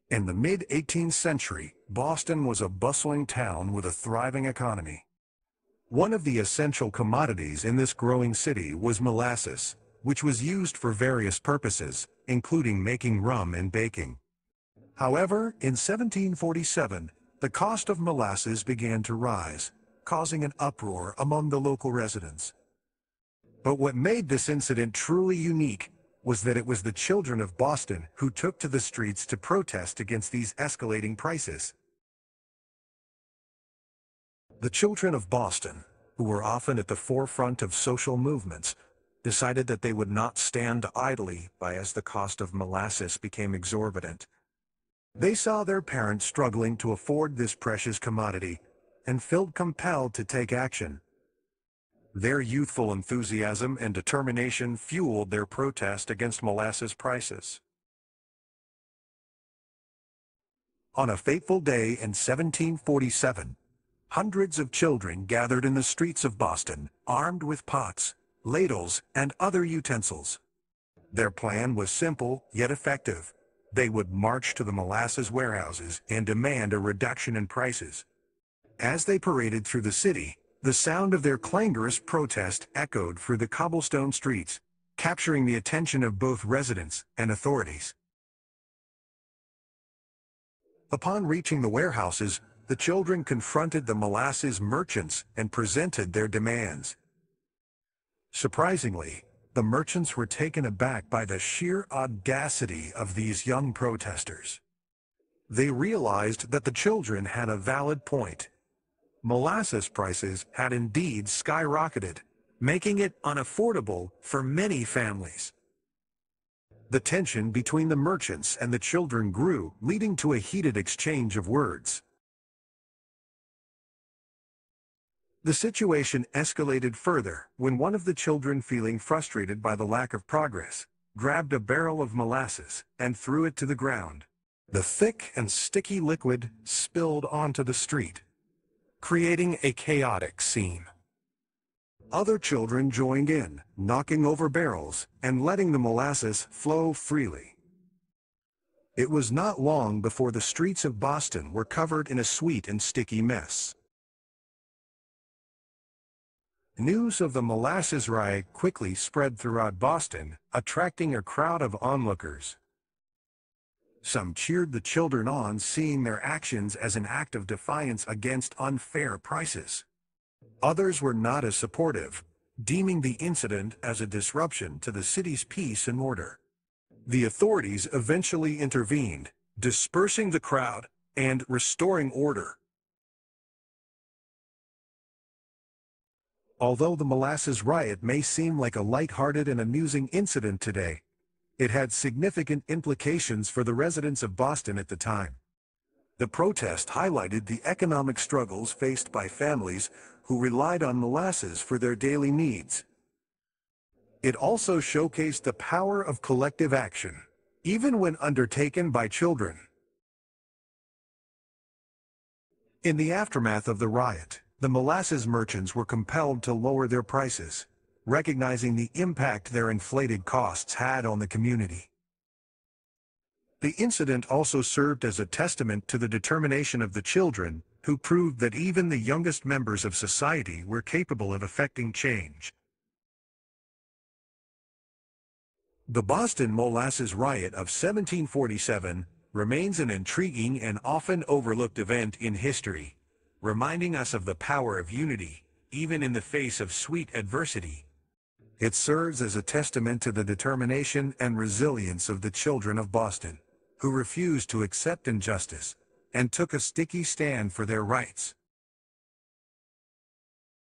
In the mid-18th century, Boston was a bustling town with a thriving economy. One of the essential commodities in this growing city was molasses, which was used for various purposes, including making rum and baking. However, in 1747, the cost of molasses began to rise, causing an uproar among the local residents. But what made this incident truly unique was that it was the children of Boston who took to the streets to protest against these escalating prices. The children of Boston, who were often at the forefront of social movements, decided that they would not stand idly by as the cost of molasses became exorbitant. They saw their parents struggling to afford this precious commodity and felt compelled to take action. Their youthful enthusiasm and determination fueled their protest against molasses prices. On a fateful day in 1747, hundreds of children gathered in the streets of Boston, armed with pots, ladles, and other utensils. Their plan was simple yet effective. They would march to the molasses warehouses and demand a reduction in prices. As they paraded through the city, the sound of their clangorous protest echoed through the cobblestone streets, capturing the attention of both residents and authorities. Upon reaching the warehouses, the children confronted the molasses merchants and presented their demands. Surprisingly, the merchants were taken aback by the sheer audacity of these young protesters. They realized that the children had a valid point. Molasses prices had indeed skyrocketed, making it unaffordable for many families. The tension between the merchants and the children grew, leading to a heated exchange of words. The situation escalated further when one of the children, feeling frustrated by the lack of progress, grabbed a barrel of molasses and threw it to the ground. The thick and sticky liquid spilled onto the street, creating a chaotic scene. Other children joined in, knocking over barrels and letting the molasses flow freely. It was not long before the streets of Boston were covered in a sweet and sticky mess. News of the Molasses Riot quickly spread throughout Boston, attracting a crowd of onlookers. Some cheered the children on, seeing their actions as an act of defiance against unfair prices. Others were not as supportive, deeming the incident as a disruption to the city's peace and order. The authorities eventually intervened, dispersing the crowd and restoring order. Although the Molasses Riot may seem like a light-hearted and amusing incident today, it had significant implications for the residents of Boston at the time. The protest highlighted the economic struggles faced by families who relied on molasses for their daily needs. It also showcased the power of collective action, even when undertaken by children. In the aftermath of the riot, the molasses merchants were compelled to lower their prices, recognizing the impact their inflated costs had on the community. The incident also served as a testament to the determination of the children, who proved that even the youngest members of society were capable of effecting change. The Boston Molasses Riot of 1747 remains an intriguing and often overlooked event in history, reminding us of the power of unity, even in the face of sweet adversity. It serves as a testament to the determination and resilience of the children of Boston, who refused to accept injustice and took a sticky stand for their rights.